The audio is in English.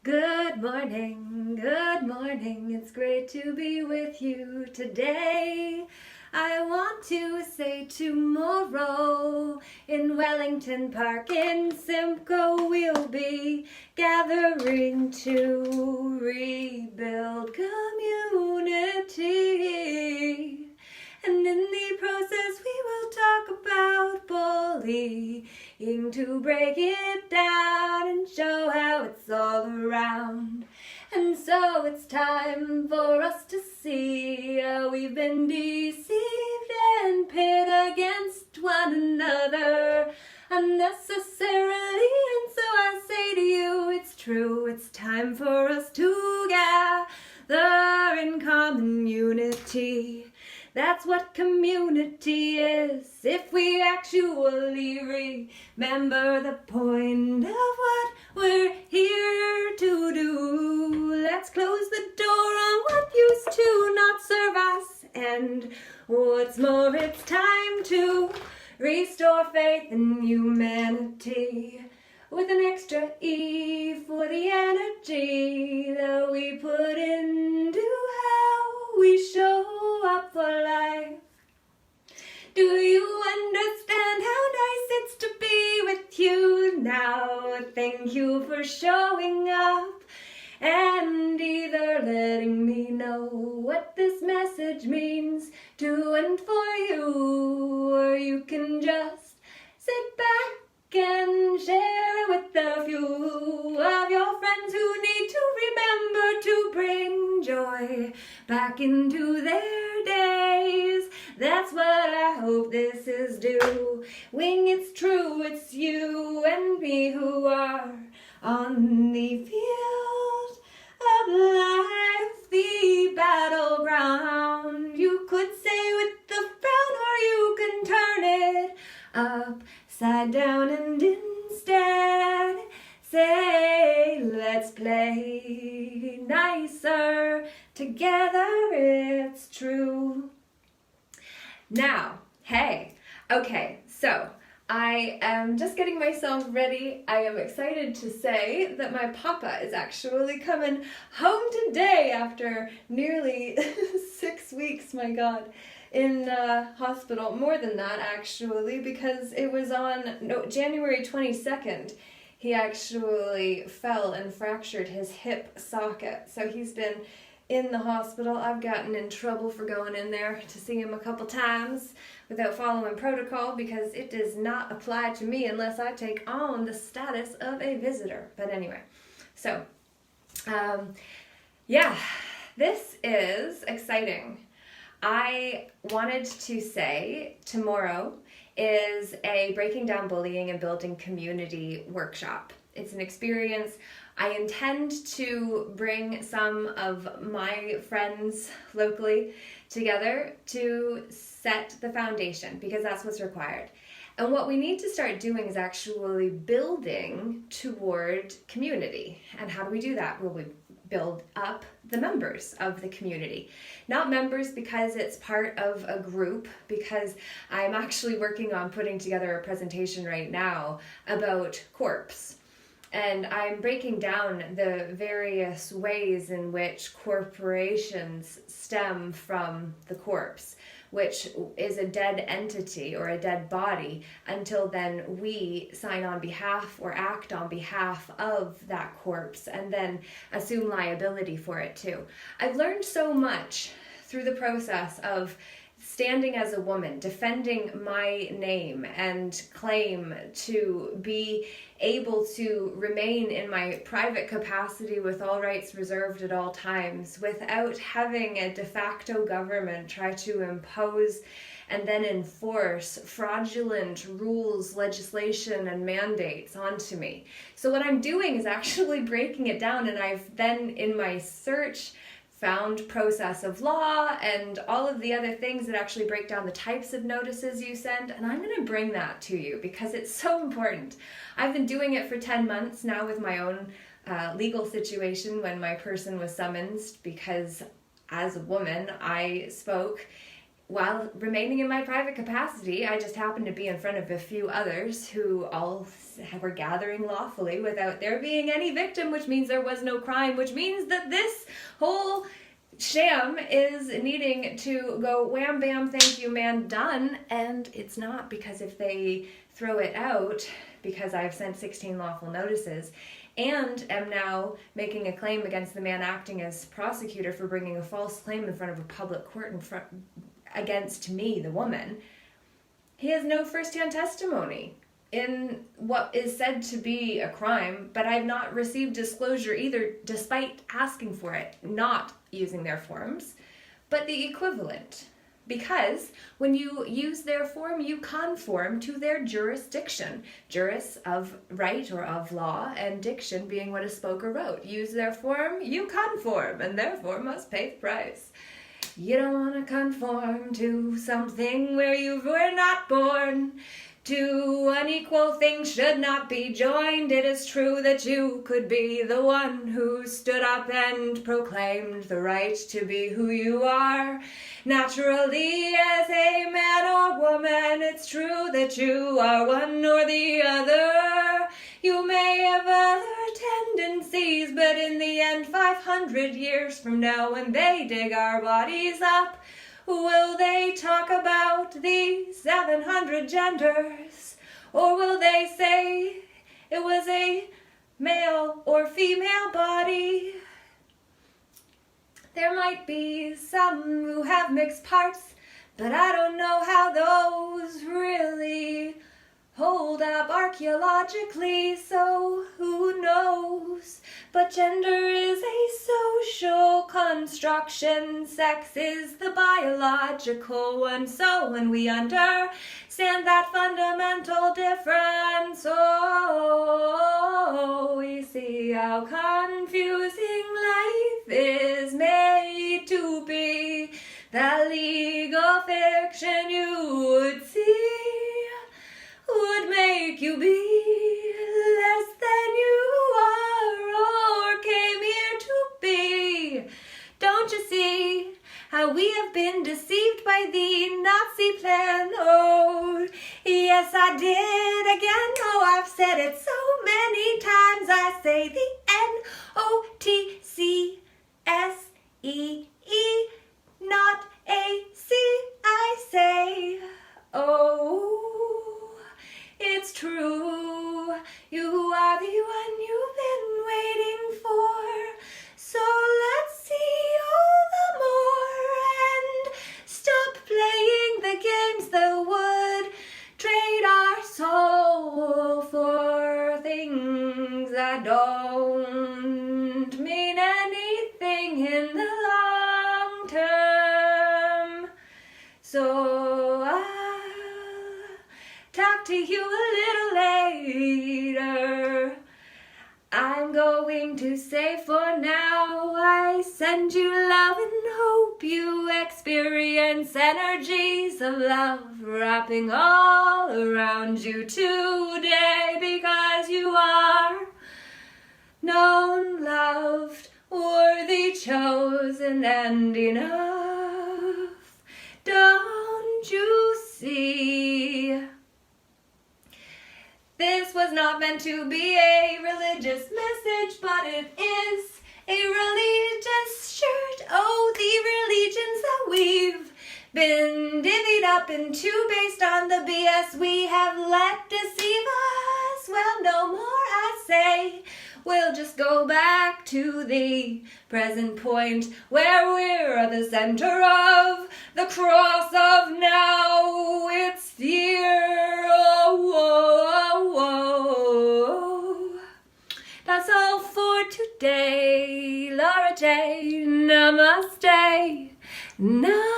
Good morning, it's great to be with you today. I want to say tomorrow in Wellington Park in Simcoe we'll be gathering to rebuild community. And in the process we will talk about bullying to break it down and show how it's all around. And so it's time for us to see how we've been deceived and pit against one another unnecessarily. And so I say to you, it's true, it's time for us to gather in common unity. That's what community is, if we actually remember the point of what we're here to do. Let's close the door on what used to not serve us, and what's more, it's time to restore faith in humanity with an extra E for the energy that we put into how we show up for life. Do you understand how nice it's to be with you now? Thank you for showing up and either letting me know what this message means to and for you, or you can just sit back and share it with a few of your friends who need to remember to bring joy back into their days. That's what I hope this is doing. It's true, it's you and me who are on the field of life, the battleground. You could say with the frown, or you can turn it upside down and instead say, let's play nicer together, it's true. Now, hey, okay, so I am just getting myself ready. I am excited to say that my papa is actually coming home today after nearly 6 weeks, my God, in hospital. More than that, actually, because it was on January 22nd. He actually fell and fractured his hip socket. So he's been in the hospital. I've gotten in trouble for going in there to see him a couple times without following protocol, because it does not apply to me unless I take on the status of a visitor. But anyway, so yeah, this is exciting. I wanted to say tomorrow is a Breaking Down Bullying and Building Community workshop. It's an experience. I intend to bring some of my friends locally together to set the foundation, because that's what's required. And what we need to start doing is actually building toward community. And how do we do that? Well, we build up the members of the community. Not members because it's part of a group, because I'm actually working on putting together a presentation right now about corps. And I'm breaking down the various ways in which corporations stem from the corpse, which is a dead entity or a dead body, until then we sign on behalf or act on behalf of that corpse and then assume liability for it too. I've learned so much through the process of standing as a woman, defending my name and claim to be able to remain in my private capacity with all rights reserved at all times, without having a de facto government try to impose and then enforce fraudulent rules, legislation, and mandates onto me. So what I'm doing is actually breaking it down, and I've then, in my search, found process of law and all of the other things that actually break down the types of notices you send, and I'm going to bring that to you because it's so important. I've been doing it for 10 months now with my own legal situation when my person was summoned, because as a woman I spoke while remaining in my private capacity, I just happened to be in front of a few others who all were gathering lawfully without there being any victim, which means there was no crime, which means that this whole sham is needing to go wham bam, thank you man, done. And it's not, because if they throw it out, because I've sent 16 lawful notices and am now making a claim against the man acting as prosecutor for bringing a false claim in front of a public court against me, the woman, he has no first-hand testimony in what is said to be a crime, but I've not received disclosure either, despite asking for it, not using their forms, but the equivalent. Because when you use their form, you conform to their jurisdiction. Juris of right or of law, and diction being what a spoker wrote. Use their form, you conform, and therefore must pay the price. You don't want to conform to something where you were not born. Two unequal things should not be joined. It is true that you could be the one who stood up and proclaimed the right to be who you are. Naturally, as a man or woman, it's true that you are one or the other. You may have other tendencies, but in the end, 500 years from now, when they dig our bodies up, will they talk about the 700 genders? Or will they say it was a male or female body? There might be some who have mixed parts, but I don't know how those really hold up archaeologically, so who knows? But gender is a social construction, sex is the biological one, so when we understand that fundamental difference, oh, we see how confusing life is made to be. That legal fiction you would see would make you be less than you are or came here to be. Don't you see how we have been deceived by the Nazi plan? Oh, yes, I did again. Oh, I've said it so many times. I say the N-O-T-C-S-E-E, not A-C, I say. Oh, it's true, you are the one you've been waiting for. So let's see all the more and stop playing the games that would trade our soul for things that don't mean anything in the long term. So talk to you a little later. I'm going to say for now, I send you love and hope you experience energies of love wrapping all around you today, because you are known, loved, worthy, chosen, and enough. Don't you see? This was not meant to be a religious message, but it is a religious shirt. Oh, the religions that we've been divvied up into based on the BS we have let deceive us. Well, no more, I say. We'll just go back to the present point where we're at the center of the cross of now. It's here. Oh, oh, oh. That's all for today. Laura J. Namaste. Namaste.